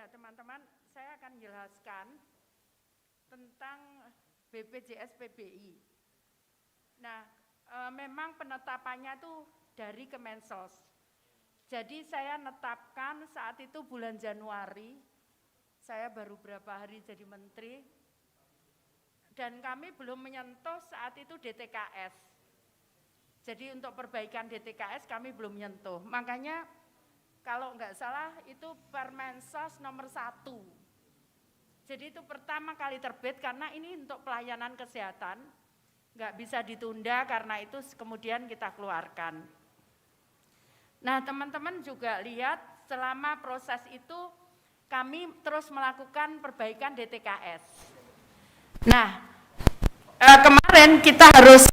Ya teman-teman, saya akan jelaskan tentang BPJS PBI. Nah, memang penetapannya tuh dari Kemensos. Jadi saya netapkan saat itu bulan Januari, saya baru berapa hari jadi menteri, dan kami belum menyentuh saat itu DTKS. Jadi untuk perbaikan DTKS kami belum menyentuh. Makanya kalau enggak salah itu Permensos nomor 1. Jadi itu pertama kali terbit karena ini untuk pelayanan kesehatan. Enggak bisa ditunda karena itu kemudian kita keluarkan. Nah teman-teman juga lihat selama proses itu kami terus melakukan perbaikan DTKS. Nah kemarin kita harus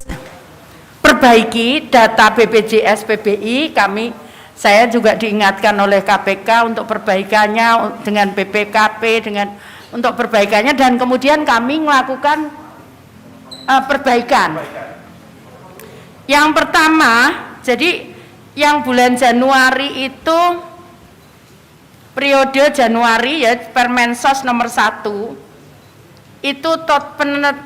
perbaiki data BPJS PBI, saya juga diingatkan oleh KPK untuk perbaikannya dengan BPKP, untuk perbaikannya, dan kemudian kami melakukan perbaikan. Yang pertama, jadi yang bulan Januari itu periode Januari ya Permensos nomor 1 itu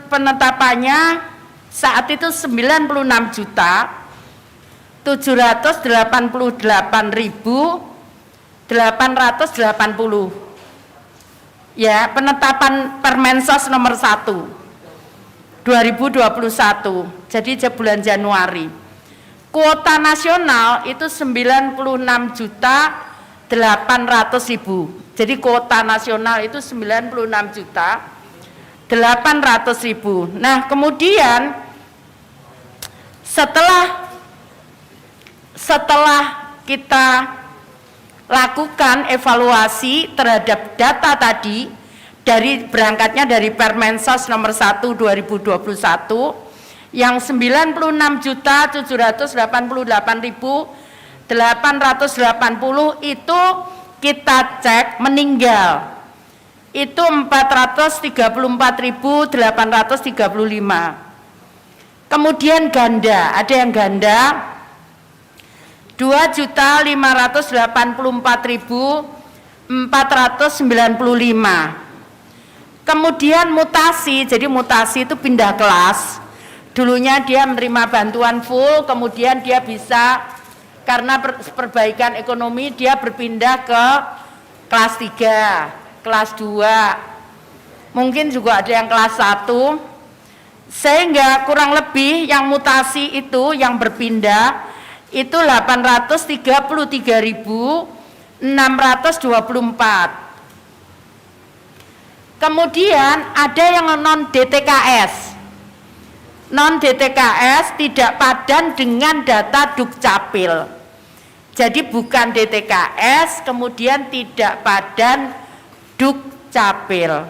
penetapannya saat itu 96.788.880 ya, penetapan Permensos nomor 1 2021, jadi bulan Januari. Kuota nasional itu 96.800.000, jadi kuota nasional itu 96.800.000. Nah kemudian setelah kita lakukan evaluasi terhadap data tadi, berangkatnya dari Permensos nomor 1 2021 yang 96.788.880 itu kita cek meninggal itu 434.835. Kemudian ganda, ada yang ganda 2.584.495. Kemudian mutasi, jadi mutasi itu pindah kelas. Dulunya dia menerima bantuan full, kemudian dia bisa karena perbaikan ekonomi dia berpindah ke kelas 3, kelas 2. Mungkin juga ada yang kelas 1. Sehingga kurang lebih yang mutasi itu yang berpindah itu 833.624. Kemudian ada yang non DTKS. Non DTKS tidak padan dengan data Dukcapil. Jadi bukan DTKS, kemudian tidak padan Dukcapil.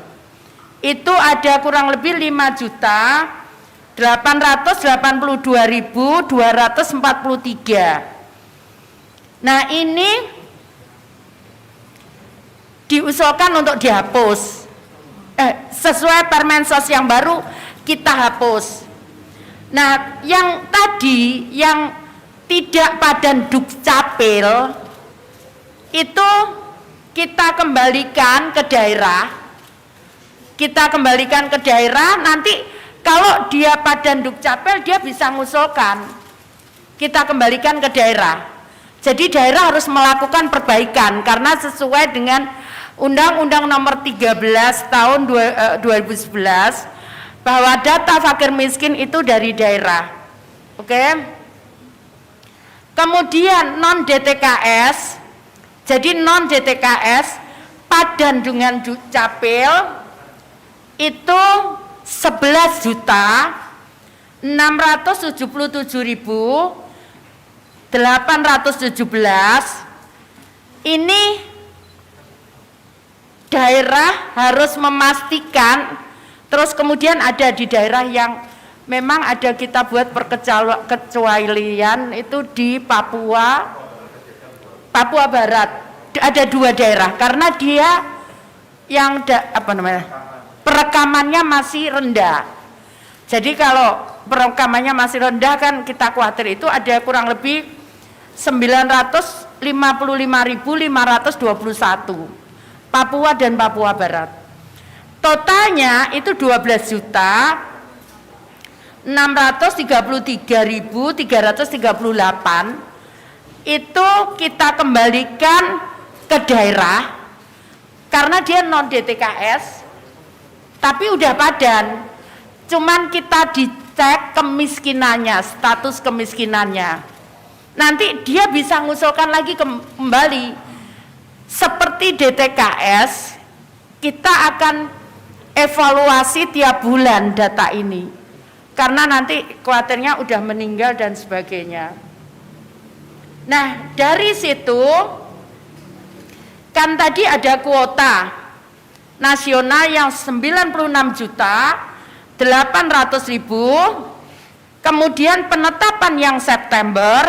Itu ada kurang lebih 5.882.243. Nah ini diusulkan untuk dihapus. Sesuai Permensos yang baru kita hapus. Nah yang tadi yang tidak padan Dukcapil itu kita kembalikan ke daerah. Nanti kalau dia padan Dukcapil dia bisa mengusulkan, kita kembalikan ke daerah. Jadi daerah harus melakukan perbaikan karena sesuai dengan Undang-Undang nomor 13 tahun 2011 bahwa data fakir miskin itu dari daerah. Oke. Kemudian non DTKS, jadi non DTKS padan dengan Dukcapil itu 11.677.817. Ini daerah harus memastikan. Terus kemudian ada di daerah yang memang ada kita buat perkecualian itu di Papua Barat. Ada 2 daerah karena dia yang perekamannya masih rendah. Jadi kalau perekamannya masih rendah kan kita khawatir itu ada kurang lebih 955.521. Papua dan Papua Barat. Totalnya itu 12.633.338 itu kita kembalikan ke daerah karena dia non DTKS tapi udah padan, cuman kita dicek kemiskinannya, status kemiskinannya, nanti dia bisa ngusulkan lagi kembali seperti DTKS. Kita akan evaluasi tiap bulan data ini karena nanti khawatirnya udah meninggal dan sebagainya. Nah, dari situ kan tadi ada kuota nasional yang 96.800.000, kemudian penetapan yang September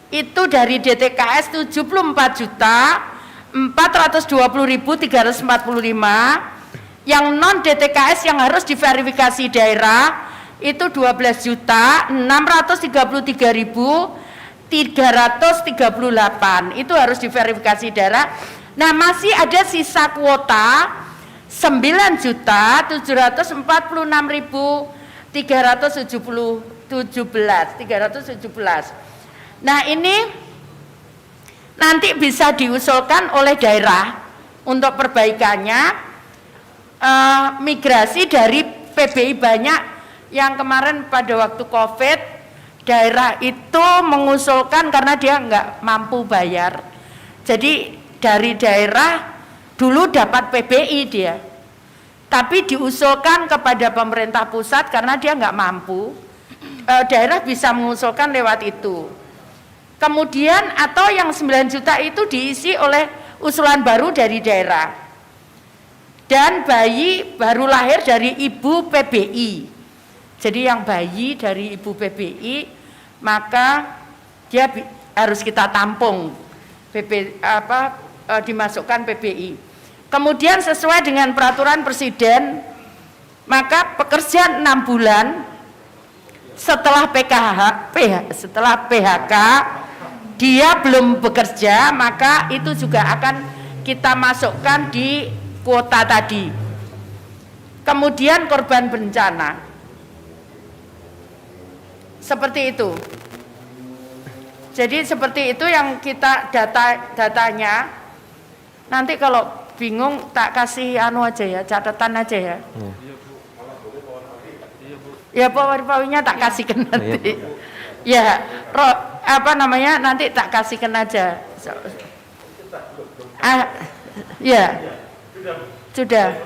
itu dari DTKS 74.420.345, yang non DTKS yang harus diverifikasi daerah itu 12.633.338, itu harus diverifikasi daerah. Nah, masih ada sisa kuota 9.346.317. Nah, ini nanti bisa diusulkan oleh daerah untuk perbaikannya. Migrasi dari PBI banyak yang kemarin pada waktu COVID daerah itu mengusulkan karena dia nggak mampu bayar. Jadi dari daerah dulu dapat PBI dia, tapi diusulkan kepada pemerintah pusat karena dia nggak mampu. Daerah bisa mengusulkan lewat itu. Kemudian atau yang 9 juta itu diisi oleh usulan baru dari daerah. Dan bayi baru lahir dari ibu PBI. Jadi yang bayi dari ibu PBI maka dia harus kita tampung dimasukkan PBI. Kemudian sesuai dengan peraturan presiden maka pekerja 6 bulan setelah PHK dia belum bekerja, maka itu juga akan kita masukkan di kuota tadi. Kemudian korban bencana seperti itu. Jadi seperti itu yang kita datanya. Nanti kalau bingung tak kasih anu aja ya, catatan aja ya. Ya power-powernya tak kasihkan nanti. Ya, nanti tak kasihkan aja. Ya. Sudah.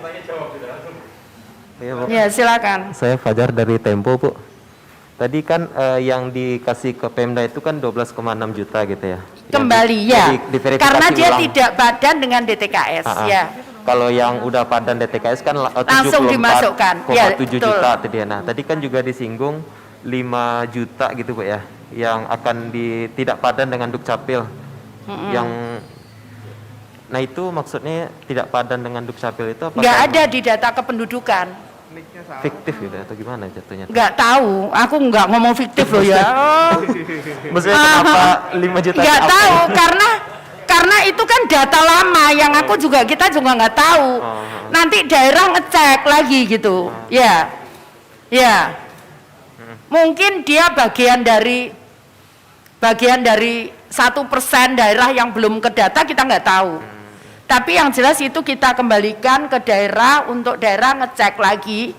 Ya, silakan. Saya Fajar dari Tempo, Bu. Tadi kan yang dikasih ke Pemda itu kan 12,6 juta gitu ya. Kembali ya. Karena dia ulang. tidak padan dengan DTKS ya. Kalau yang udah padan DTKS kan langsung dimasukkan. Ya, 7 juta tadi. Nah, tadi kan juga disinggung 5 juta gitu, Bu ya. Yang akan tidak padan dengan Dukcapil. Yang nah itu maksudnya tidak padan dengan Dukcapil itu apa? Nggak ada di data kependudukan. Fiktif gitu atau gimana jatuhnya? Nggak tahu, aku nggak ngomong fiktif loh ya. Maksudnya kenapa 5 juta? Nggak tahu, karena itu kan data lama yang kita juga nggak tahu. Nanti daerah ngecek lagi gitu. Ya. Mungkin dia bagian dari 1% daerah yang belum ke data, kita nggak tahu. Tapi yang jelas itu kita kembalikan ke daerah untuk daerah ngecek lagi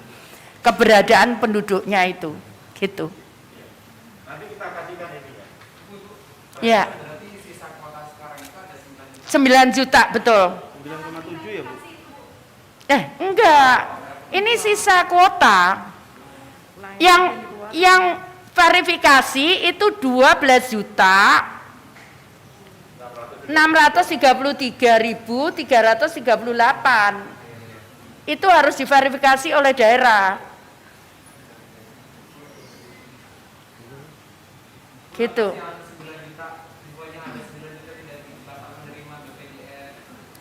keberadaan penduduknya itu, gitu. Nanti kita kasihkan ini ya. Ya. 9 juta betul. 9,7 ya, Bu? Enggak. Ini sisa kuota. Yang verifikasi itu 12.633.338. Itu harus diverifikasi oleh daerah. Gitu.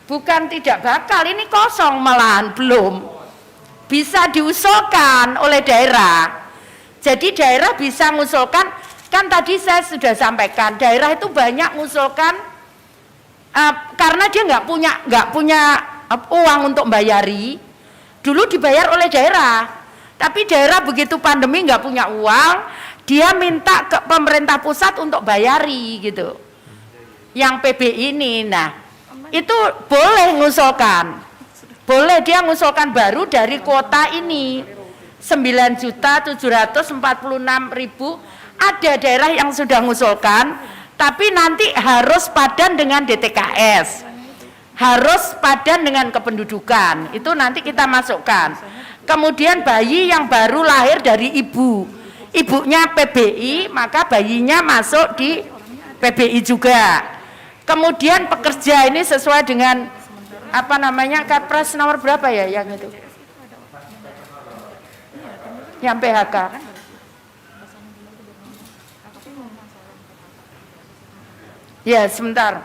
Bukan tidak bakal, ini kosong malahan, belum. Bisa diusulkan oleh daerah. Jadi daerah bisa mengusulkan, kan tadi saya sudah sampaikan, daerah itu banyak mengusulkan karena dia nggak punya uang untuk bayari. Dulu dibayar oleh daerah, tapi daerah begitu pandemi nggak punya uang, dia minta ke pemerintah pusat untuk bayari gitu. Yang PBI ini, nah itu boleh ngusulkan, boleh dia ngusulkan baru dari kuota ini 9.746.000. Ada daerah yang sudah ngusulkan, tapi nanti harus padan dengan DTKS, harus padan dengan kependudukan, itu nanti kita masukkan. Kemudian bayi yang baru lahir dari ibunya PBI, maka bayinya masuk di PBI juga. Kemudian pekerja ini sesuai dengan apa namanya, Kepres nomor berapa ya yang itu? Yang PHK. Ya, sebentar.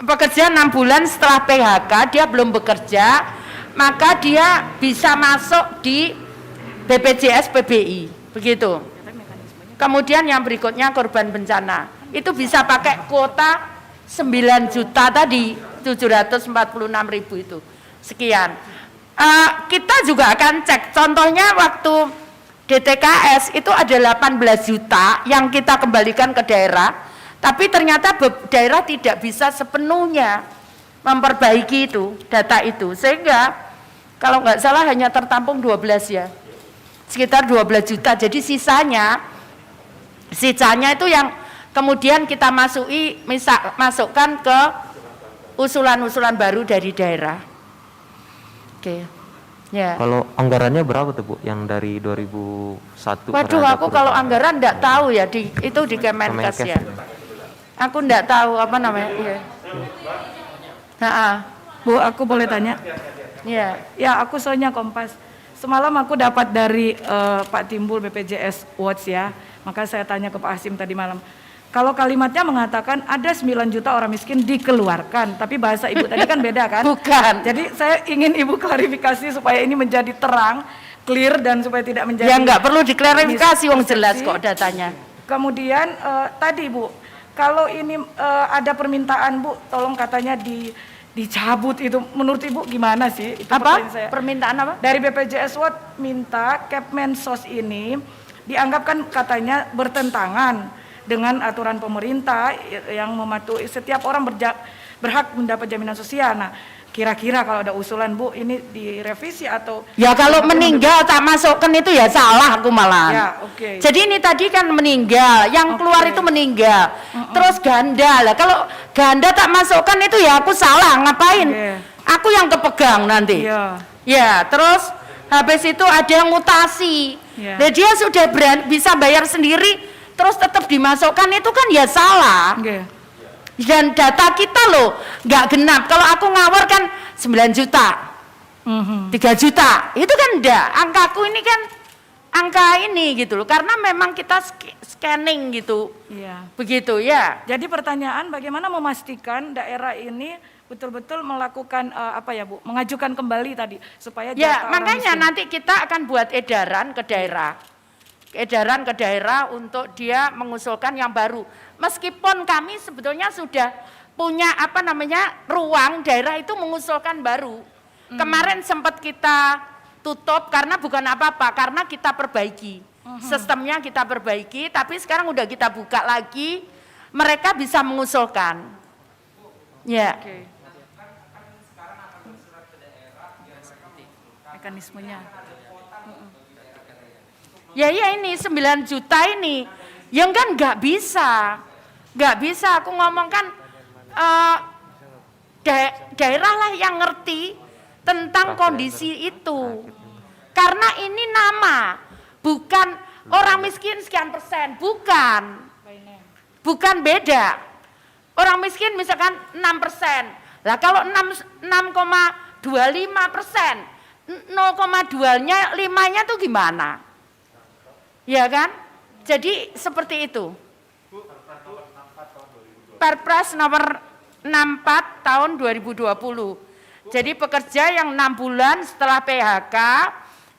Pekerja 6 bulan setelah PHK dia belum bekerja, maka dia bisa masuk di BPJS PBI, begitu. Kemudian yang berikutnya korban bencana, itu bisa pakai kuota 9 juta tadi, 746.000 itu. Sekian. Kita juga akan cek, contohnya waktu DTKS itu ada 18 juta yang kita kembalikan ke daerah. Tapi ternyata daerah tidak bisa sepenuhnya memperbaiki itu, data itu. Sehingga kalau nggak salah hanya tertampung 12 ya, sekitar 12 juta. Jadi sisanya itu yang kemudian kita masukkan ke usulan-usulan baru dari daerah. Oke. Ya. Kalau anggarannya berapa tuh Bu yang dari 2001? Waduh, aku kalau anggaran enggak tahu ya, itu di Kemenkes ya. Aku enggak tahu apa namanya. Iya. Bu, aku boleh tanya? Iya. Ya, aku soalnya Kompas. Semalam aku dapat dari Pak Timbul BPJS Watch ya. Maka saya tanya ke Pak Hasim tadi malam. Kalau kalimatnya mengatakan ada 9 juta orang miskin dikeluarkan, tapi bahasa Ibu tadi kan beda kan? Bukan. Jadi saya ingin Ibu klarifikasi supaya ini menjadi terang, clear, dan supaya tidak menjadi... Ya enggak perlu diklarifikasi, wong jelas kok datanya. Kemudian tadi Bu, kalau ini ada permintaan Bu, tolong katanya dicabut itu, menurut Ibu gimana sih? Itu apa? saya. Permintaan apa? Dari BPJS Watch minta Kepmensos ini dianggapkan katanya bertentangan dengan aturan pemerintah yang mematuhi setiap orang berhak mendapat jaminan sosial. Nah, kira-kira kalau ada usulan Bu, ini direvisi atau... Ya kalau meninggal tak masukkan itu ya salah aku malah. Ya, oke. Jadi ini tadi kan meninggal, yang keluar itu meninggal. Terus ganda lah, kalau ganda tak masukkan itu ya aku salah, ngapain? Aku yang kepegang nanti. Ya, terus habis itu ada yang mutasi. Nah, dia sudah bisa bayar sendiri, terus tetap dimasukkan itu kan ya salah. Dan data kita loh nggak genap. Kalau aku ngawur kan 9 juta, 3 juta, itu kan enggak. Angkaku ini kan angka ini gitu loh, karena memang kita scanning gitu. Begitu ya. Jadi pertanyaan, bagaimana memastikan daerah ini betul-betul melakukan apa ya Bu, mengajukan kembali tadi supaya ya, makanya nanti kita akan buat edaran ke daerah untuk dia mengusulkan yang baru. Meskipun kami sebetulnya sudah punya apa namanya ruang daerah itu mengusulkan baru. Kemarin sempat kita tutup karena bukan apa-apa, karena kita perbaiki. Sistemnya kita perbaiki, tapi sekarang udah kita buka lagi, mereka bisa mengusulkan. Ya. Mekanismenya. Ya ini 9 juta ini, yang kan nggak bisa aku ngomong kan daerah lah yang ngerti tentang kondisi itu, karena ini nama, bukan orang miskin sekian persen, bukan beda. Orang miskin misalkan 6%, lah kalau 6,25%, 0,2-nya 5-nya tuh gimana? Ya kan? Jadi seperti itu. Perpres nomor 64 tahun 2020. Jadi pekerja yang 6 bulan setelah PHK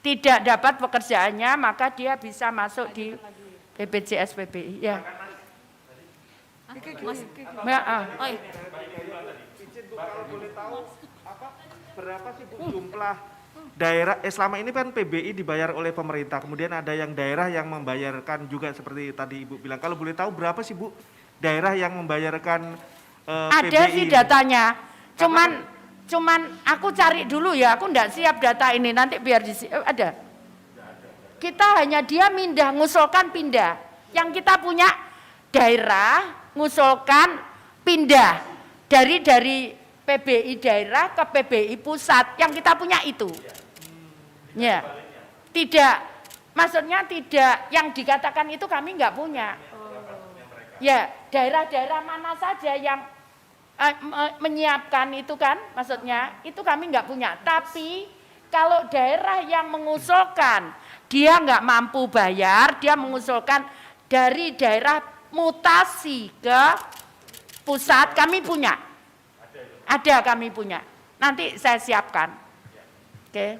tidak dapat pekerjaannya, maka dia bisa masuk di BPJS PBI. Ya. Mas. Oh, iya. Izin Bu, kalau boleh tahu berapa sih Bu jumlah daerah selama ini kan PBI dibayar oleh pemerintah, kemudian ada yang daerah yang membayarkan juga seperti tadi Ibu bilang. Kalau boleh tahu berapa sih Bu daerah yang membayarkan Ada PBI sih ini? datanya, cuman aku cari dulu ya, aku enggak siap data ini, nanti biar ada. Kita hanya dia ngusulkan pindah. Yang kita punya daerah ngusulkan pindah dari PBI daerah ke PBI pusat, yang kita punya itu. Ya, tidak, maksudnya tidak, yang dikatakan itu kami nggak punya. Ya, daerah-daerah mana saja yang menyiapkan itu kan, maksudnya itu kami nggak punya. Tapi kalau daerah yang mengusulkan, dia nggak mampu bayar, dia mengusulkan dari daerah mutasi ke pusat, kami punya. Ada kami punya. Nanti saya siapkan. Oke.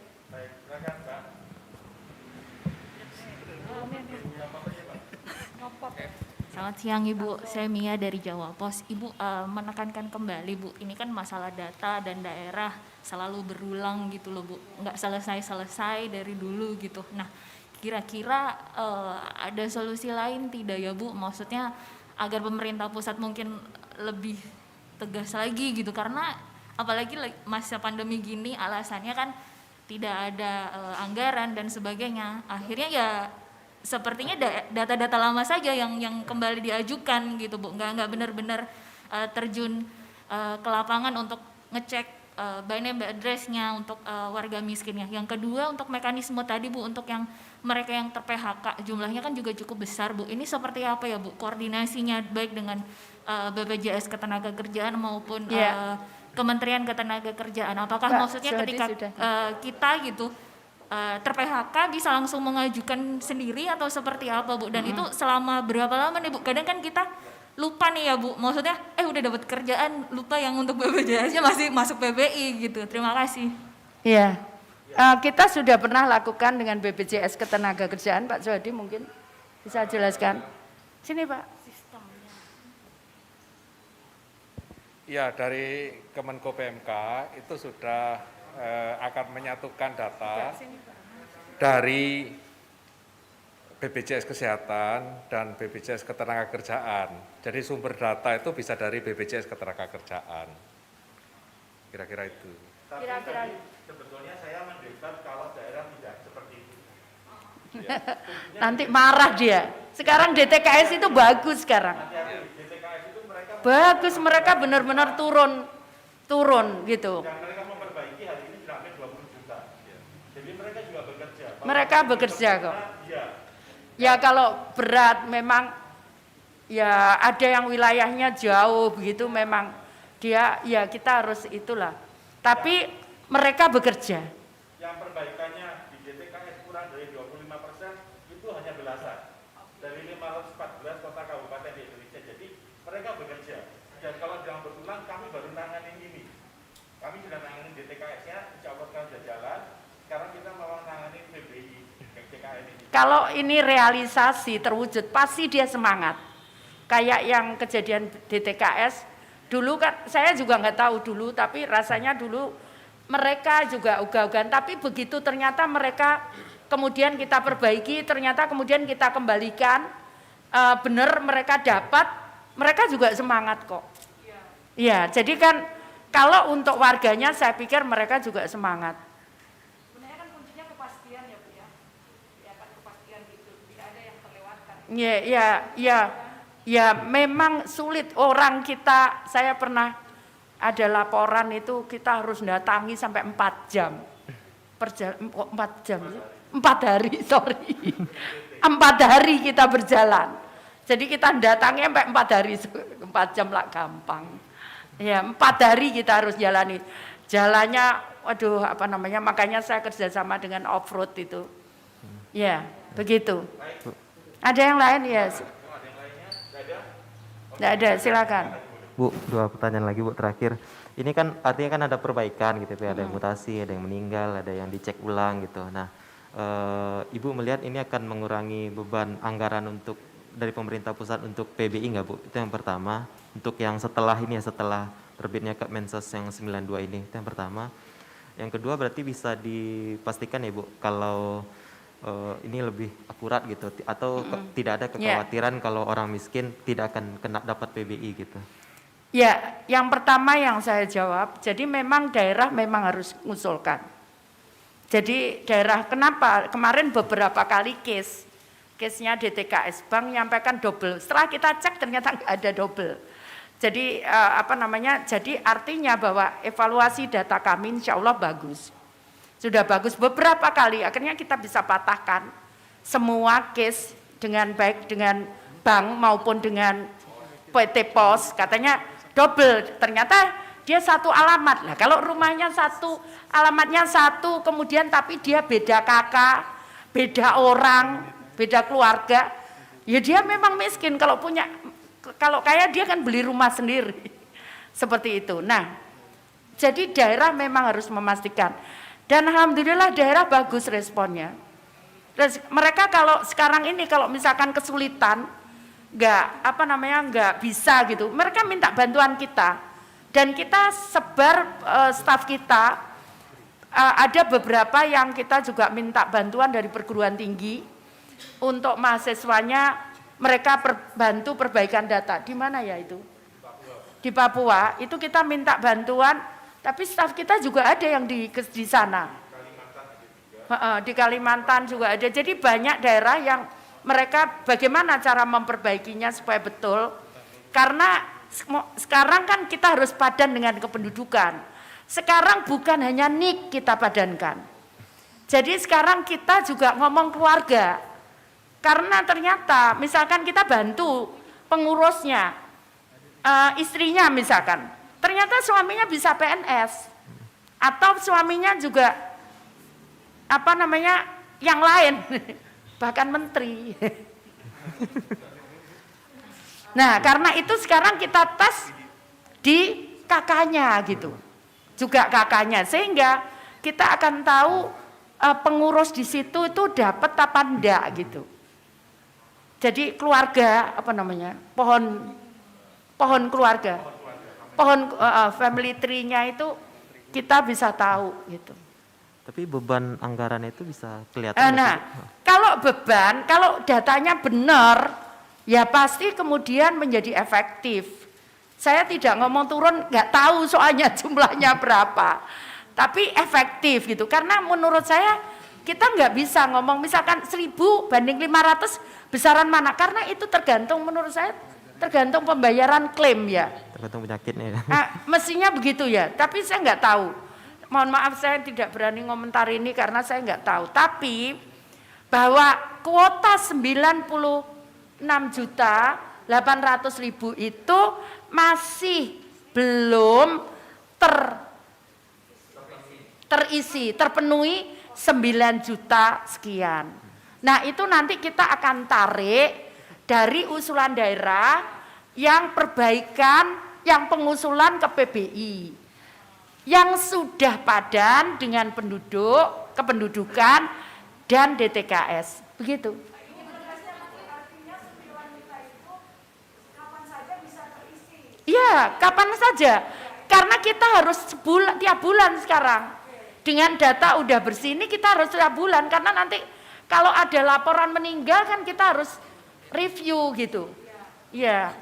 Selamat siang Ibu, saya Mia dari Jawa Pos. Ibu menekankan kembali Bu, ini kan masalah data dan daerah selalu berulang gitu loh Bu, nggak selesai-selesai dari dulu gitu. Nah, kira-kira ada solusi lain tidak ya Bu? Maksudnya agar pemerintah pusat mungkin lebih tegas lagi gitu, karena apalagi masa pandemi gini alasannya kan tidak ada anggaran dan sebagainya. Akhirnya ya sepertinya data-data lama saja yang kembali diajukan gitu Bu, nggak benar-benar terjun ke lapangan untuk ngecek by name by address-nya untuk warga miskinnya. Yang kedua untuk mekanisme tadi Bu, untuk yang mereka yang ter-PHK jumlahnya kan juga cukup besar Bu. Ini seperti apa ya Bu koordinasinya baik dengan BPJS Ketenagakerjaan maupun Kementerian Ketenagakerjaan? Apakah maksudnya ketika kita gitu ter-PHK bisa langsung mengajukan sendiri atau seperti apa Bu? Dan itu selama berapa lama nih Bu? Kadang kan kita lupa nih ya Bu, maksudnya udah dapat kerjaan, lupa yang untuk BPJS-nya masih masuk PBI gitu. Terima kasih. Iya, kita sudah pernah lakukan dengan BPJS Ketenagakerjaan, Pak Soedi mungkin bisa jelaskan. Sini Pak. Ya, dari Kemenko PMK itu sudah akan menyatukan data dari BPJS Kesehatan dan BPJS Ketenagakerjaan. Jadi sumber data itu bisa dari BPJS Ketenagakerjaan. Kira-kira itu. Kira-kira. Sebetulnya saya mendebat kalau daerah tidak seperti itu. Nanti marah dia. Sekarang DTKS itu bagus sekarang. Bagus, mereka benar-benar turun gitu. Dan mereka memperbaiki hari ini sudah hampir 20 juta. Jadi mereka juga bekerja. Mereka bekerja kok. Ya kalau berat memang ya ada yang wilayahnya jauh begitu memang dia ya kita harus itulah. Tapi mereka bekerja. Yang perbaikannya di DTKS kurang dari 25% itu hanya belasan. Dari 514 kota kabupaten di Indonesia. Jadi mereka bekerja. Dan kalau yang berulang kami baru nanganin ini. Kami sudah nanganin DTKS-nya, insya Allah kan sudah jalan. Sekarang kita mau nanganin PBI, DTKS ini. Kalau ini realisasi terwujud pasti dia semangat. Kayak yang kejadian DTKS dulu kan saya juga nggak tahu dulu, tapi rasanya dulu mereka juga ogah-ogahan. Tapi begitu ternyata mereka kemudian kita perbaiki, ternyata kemudian kita kembalikan benar mereka dapat, mereka juga semangat kok. Iya, jadi kan kalau untuk warganya saya pikir mereka juga semangat. Sebenarnya kan kuncinya kepastian ya Bu ya. Ya kan kepastian gitu, tidak ada yang terlewatkan. Ya memang sulit orang kita, saya pernah ada laporan itu kita harus datangi sampai 4 jam. 4 jam, 4 hari, sorry. 4 hari kita berjalan. Jadi kita datangi sampai 4 hari, 4 jam lah gampang. Ya 4 hari kita harus jalani. Jalannya, waduh apa namanya, makanya saya kerjasama dengan off-road itu. Ya, begitu. Ada yang lain ya? Tidak ada, silakan. Bu, 2 pertanyaan lagi Bu terakhir. Ini kan artinya kan ada perbaikan gitu ya, ada yang mutasi, ada yang meninggal, ada yang dicek ulang gitu. Nah, Ibu melihat ini akan mengurangi beban anggaran untuk dari pemerintah pusat untuk PBI nggak Bu? Itu yang pertama. Untuk yang setelah ini ya, setelah terbitnya Kemensos yang 92 ini, itu yang pertama. Yang kedua berarti bisa dipastikan ya Bu, kalau ini lebih akurat gitu, atau tidak ada kekhawatiran kalau orang miskin tidak akan kena dapat PBI gitu. Ya, yang pertama yang saya jawab, jadi memang daerah memang harus mengusulkan. Jadi daerah, kenapa? Kemarin beberapa kali case-nya DTKS Bank menyampaikan double. Setelah kita cek ternyata nggak ada double. Jadi jadi artinya bahwa evaluasi data kami insya Allah bagus. Sudah bagus beberapa kali, akhirnya kita bisa patahkan semua case dengan baik dengan bank maupun dengan PT Pos, katanya double, ternyata dia satu alamat. Lah kalau rumahnya satu, alamatnya satu, kemudian tapi dia beda kakak, beda orang, beda keluarga, ya dia memang miskin. Kalau kaya dia kan beli rumah sendiri. Seperti itu. Nah, jadi daerah memang harus memastikan. Dan alhamdulillah daerah bagus responnya. Mereka kalau sekarang ini kalau misalkan kesulitan, nggak bisa gitu, mereka minta bantuan kita. Dan kita sebar staf kita, ada beberapa yang kita juga minta bantuan dari perguruan tinggi untuk mahasiswanya, mereka bantu perbaikan data. Di mana ya itu? Di Papua. Itu kita minta bantuan, tapi staf kita juga ada yang di sana. Di Kalimantan juga ada. Jadi banyak daerah yang mereka bagaimana cara memperbaikinya supaya betul. Karena sekarang kan kita harus padan dengan kependudukan. Sekarang bukan hanya NIK kita padankan. Jadi sekarang kita juga ngomong keluarga. Karena ternyata misalkan kita bantu pengurusnya, istrinya misalkan, ternyata suaminya bisa PNS. Atau suaminya juga yang lain, bahkan menteri. Nah, karena itu sekarang kita tes di kakaknya gitu. Juga kakaknya, sehingga kita akan tahu pengurus di situ itu dapat apa enggak gitu. Jadi keluarga pohon keluarga, pohon family tree-nya itu kita bisa tahu gitu. Tapi beban anggaran itu bisa kelihatan. Nah, kalau beban, kalau datanya benar, ya pasti kemudian menjadi efektif. Saya tidak ngomong turun, nggak tahu soalnya jumlahnya berapa. Tapi efektif gitu, karena menurut saya kita nggak bisa ngomong misalkan 1000 banding 500 besaran mana, karena itu tergantung menurut saya tergantung pembayaran klaim ya. Tergantung penyakitnya ya. Nah, mestinya begitu ya, tapi saya nggak tahu. Mohon maaf saya tidak berani komentar ini karena saya nggak tahu. Tapi bahwa kuota 96.800.000 itu masih belum terisi, terpenuhi 9 juta sekian. Nah itu nanti kita akan tarik dari usulan daerah yang perbaikan, yang pengusulan ke PBI. Yang sudah padan dengan penduduk, kependudukan, dan DTKS. Begitu. Iya, kapan saja. Karena kita harus tiap bulan sekarang. Dengan data udah bersih ini kita harus tiap bulan. Karena nanti kalau ada laporan meninggal kan kita harus review gitu. Iya.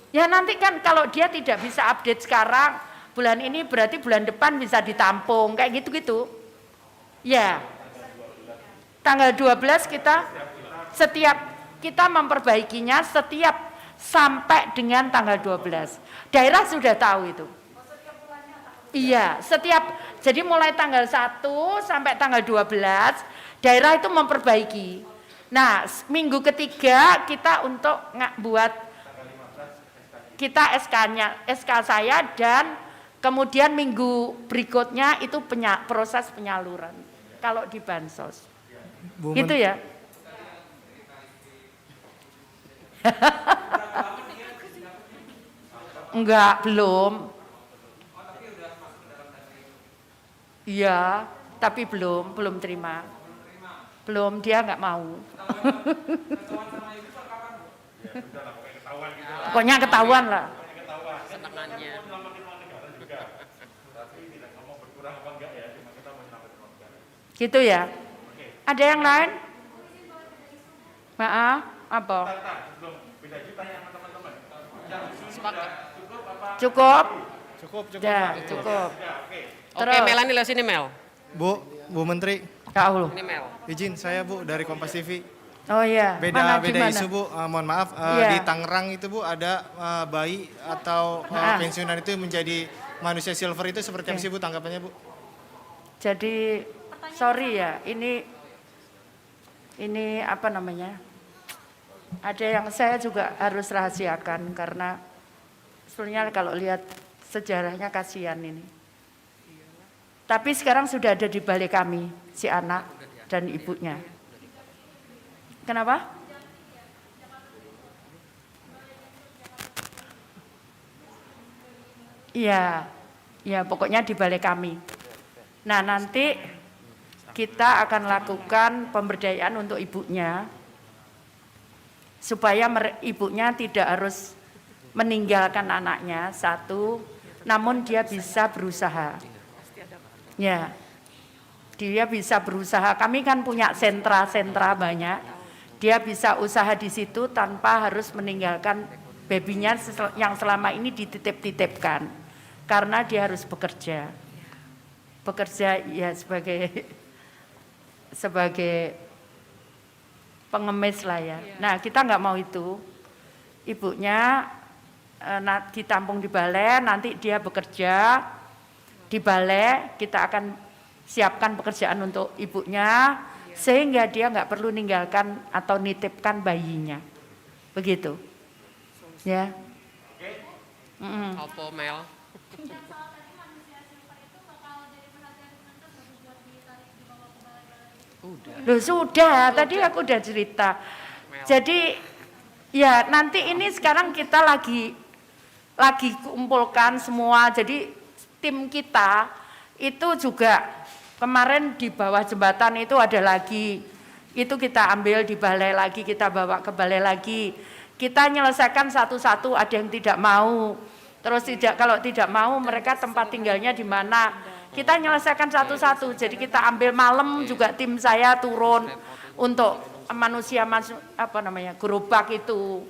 Ya nanti kan kalau dia tidak bisa update sekarang, bulan ini berarti bulan depan bisa ditampung, kayak gitu-gitu. Ya. Tanggal 12 kita memperbaikinya setiap sampai dengan tanggal 12. Daerah sudah tahu itu. Iya, jadi mulai tanggal 1 sampai tanggal 12, daerah itu memperbaiki. Nah, minggu ketiga kita untuk buat kita SK saya, dan kemudian minggu berikutnya itu proses penyaluran kalau di bansos. Gitu ya. Enggak, belum. Iya, Tapi belum terima. Belum, dia nggak mau. Pokoknya ketahuan lah. Gitu ya. Ada yang lain? Maaf, apa? Cukup? Cukup. Ya, cukup. Oke, Melani lewat sini, Mel. Bu Menteri, Kau. Ini Mel. izin saya Bu dari Kompas TV. Oh iya. Beda Gimana? isu Bu, mohon maaf. Iya. Di Tangerang itu Bu ada bayi atau pensiunan itu menjadi manusia silver itu seperti apa sih Bu tanggapannya Bu? Jadi sorry ya, ini apa namanya? Ada yang saya juga harus rahasiakan karena sebenarnya kalau lihat sejarahnya kasihan ini. Tapi sekarang sudah ada di balik kami, si anak dan ibunya. Kenapa? Iya, ya pokoknya di balik kami. Nah nanti kita akan lakukan pemberdayaan untuk ibunya, supaya ibunya tidak harus meninggalkan anaknya, satu, namun dia bisa berusaha. Ya, dia bisa berusaha. Kami kan punya sentra-sentra banyak. Dia bisa usaha di situ tanpa harus meninggalkan babynya yang selama ini dititip-titipkan. Karena dia harus bekerja. Bekerja ya sebagai pengemis lah ya. Nah kita nggak mau itu. Ibunya ditampung di balai, nanti dia bekerja. Di balai kita akan siapkan pekerjaan untuk ibunya sehingga dia nggak perlu ninggalkan atau nitipkan bayinya, begitu, ya. Apa Mel? Loh sudah, tadi aku udah cerita. Jadi ya nanti ini sekarang kita lagi kumpulkan semua. Jadi tim kita itu juga kemarin di bawah jembatan itu ada lagi, itu kita ambil di balai lagi, kita bawa ke balai lagi, kita nyelesaikan satu-satu. Ada yang tidak mau, terus kalau tidak mau mereka tempat tinggalnya di mana, kita nyelesaikan satu-satu. Jadi kita ambil malam juga tim saya turun untuk manusia gerobak itu.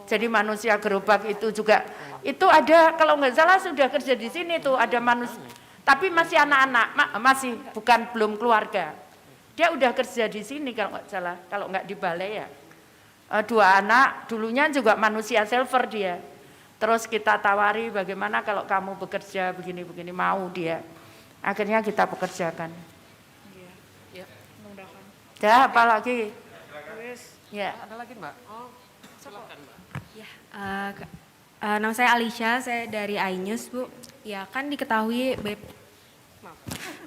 Jadi manusia gerobak itu juga, itu ada kalau nggak salah sudah kerja di sini tuh, ada manusia, tapi masih anak-anak, masih belum keluarga. Dia udah kerja di sini kalau nggak salah, kalau nggak di balai ya. 2 anak, dulunya juga manusia silver dia. Terus kita tawari bagaimana kalau kamu bekerja begini-begini, mau dia. Akhirnya kita pekerjakan. Ya. Ya, apalagi? Ya. Ada lagi Mbak? Oh, silakan Mbak. Nama saya Alicia, saya dari iNews Bu. Ya kan diketahui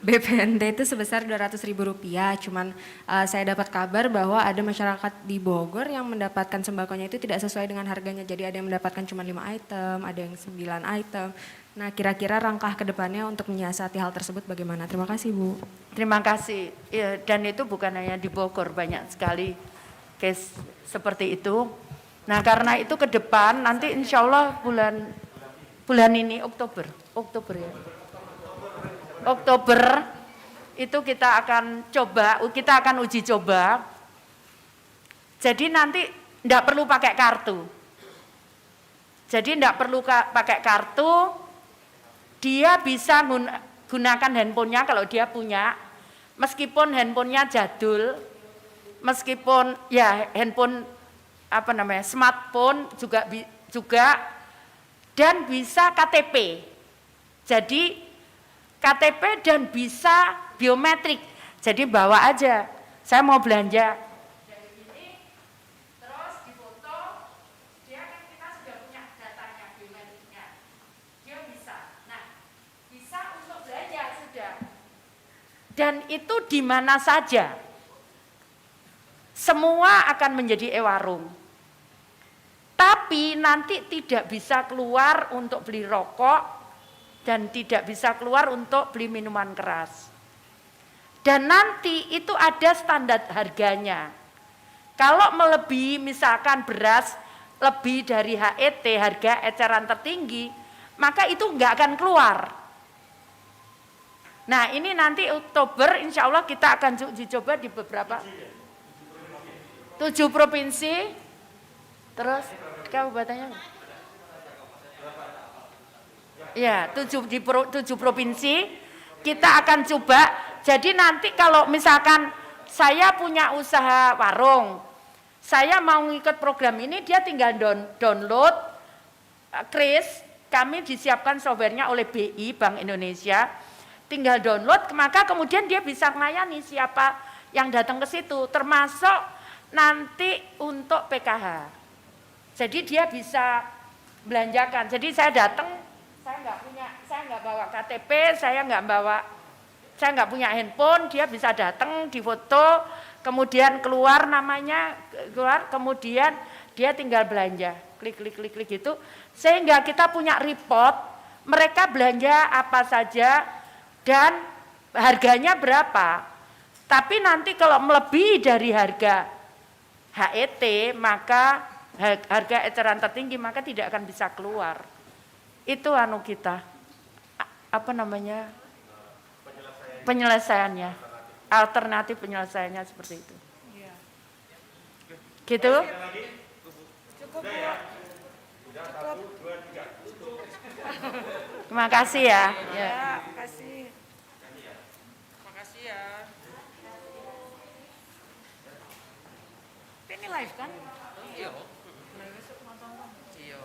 BPNT itu sebesar Rp200.000, cuman saya dapat kabar bahwa ada masyarakat di Bogor yang mendapatkan sembakonya itu tidak sesuai dengan harganya. Jadi ada yang mendapatkan cuma 5 item, ada yang 9 item. Nah kira-kira langkah ke depannya untuk menyiasati hal tersebut bagaimana? Terima kasih Bu. Terima kasih. Ya, dan itu bukan hanya di Bogor, banyak sekali case seperti itu. Nah karena itu ke depan nanti insya Allah bulan ini Oktober ya. Oktober itu kita akan uji coba. Jadi nanti tidak perlu pakai kartu. Jadi tidak perlu pakai kartu, dia bisa gunakan handphonenya kalau dia punya, meskipun handphonenya jadul, meskipun ya handphone smartphone juga dan bisa KTP. Jadi KTP dan bisa biometrik. Jadi bawa aja. Saya mau belanja. Dari sini terus difoto. Dia kan kita sudah punya datanya biometriknya. Dia bisa. Nah, bisa untuk belanja sudah. Dan itu di mana saja. Semua akan menjadi e-warung. Tapi nanti tidak bisa keluar untuk beli rokok dan tidak bisa keluar untuk beli minuman keras. Dan nanti itu ada standar harganya. Kalau melebihi misalkan beras lebih dari HET, harga eceran tertinggi, maka itu nggak akan keluar. Nah ini nanti Oktober insya Allah kita akan uji coba di beberapa 7 provinsi, terus kabupatennya ya 7 provinsi kita akan coba. Jadi nanti kalau misalkan saya punya usaha warung, saya mau ngikut program ini, dia tinggal download Kris, kami disiapkan softwarenya oleh BI Bank Indonesia, tinggal download, maka kemudian dia bisa melayani siapa yang datang ke situ, termasuk nanti untuk PKH. Jadi dia bisa belanjakan. Jadi saya datang, saya nggak bawa KTP, saya nggak punya handphone, dia bisa datang, difoto, kemudian keluar namanya, kemudian dia tinggal belanja, klik gitu, sehingga kita punya report, mereka belanja apa saja dan harganya berapa. Tapi nanti kalau melebihi dari harga HET, maka harga eceran tertinggi, maka tidak akan bisa keluar. Itu kita, penyelesaiannya, alternatif penyelesaiannya seperti itu. Iya. Gitu? Cukup. Terima kasih ya. Ya, kasih. Makasih ya. Ini live kan? Iya. Iya.